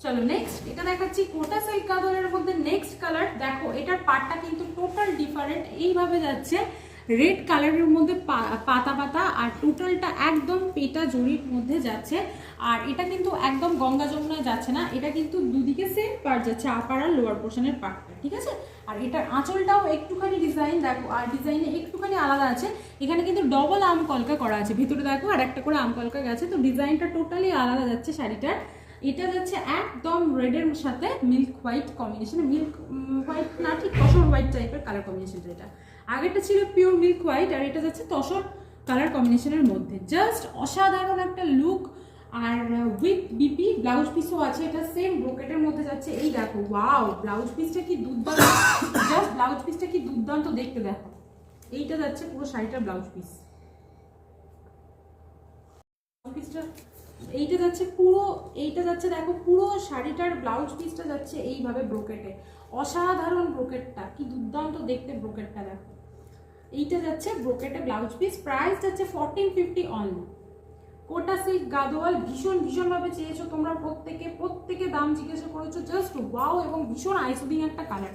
চলো নেক্সট এটা দেখাচ্ছি কোটা সিল্ক গাদোয়ালের মধ্যে নেক্সট কালার। দেখো এটার পাটটা কিন্তু টোটাল ডিফারেন্ট, এইভাবে যাচ্ছে রেড কালারের মধ্যে পাতা পাতা, আর টোটালটা একদম পেটা জরির মধ্যে যাচ্ছে। আর এটা কিন্তু একদম গঙ্গা যমুনায় যাচ্ছে না, এটা কিন্তু দুদিকে সেম পার্ট যাচ্ছে, আপার আর লোয়ার পোর্শনের পার্টটা, ঠিক আছে। আর এটার আঁচলটাও একটুখানি ডিজাইন দেখো, আর ডিজাইনে একটুখানি আলাদা আছে, এখানে কিন্তু ডবল আর্ম কলকা করা আছে, ভিতরে দেখো আর একটা করে আর্ম কলকা গেছে, তো ডিজাইনটা টোটালি আলাদা যাচ্ছে শাড়িটার। এটা যাচ্ছে একদম রেডের সাথে milk white combination, milk white না ঠিক তসর হোয়াইট টাইপের কালার কম্বিনেশনটা। এটা আগেরটা ছিল পিওর মিল্ক হোয়াইট, আর এটা যাচ্ছে তসর কালার কম্বিনেশনের মধ্যে, জাস্ট অসাধারণ একটা লুক। আর উইথ বিপি ব্লাউজ পিসও আছে, এটা সেম ব্রোকেটের মধ্যে যাচ্ছে। এই দেখো ওয়াও, ব্লাউজ পিসটা কি দুর্দান্ত, জাস্ট ব্লাউজ পিসটা কি দুর্দান্ত দেখতে, দেখো এইটা যাচ্ছে পুরো শাড়িটার ব্লাউজ পিস, এইটা যাচ্ছে পুরো, এইটা যাচ্ছে দেখো পুরো শাড়িটার ব্লাউজ পিসটা যাচ্ছে এইভাবে ব্রোকেটে, অসাধারণ ব্রোকেটটা কি দুর্দান্ত দেখতে, ব্রোকেটটা দেখো, এইটা যাচ্ছে ব্রোকেটে ব্লাউজ পিস। প্রাইস যাচ্ছে 1450 অনলি। কোটা সিল্ক গাদোয়াল ভীষণ ভাবে চেয়েছো তোমরা, প্রত্যেকে দাম জিজ্ঞাসা করেছো, জাস্ট ওয়াও, এবং ভীষণ আইসুদিং একটা কালার।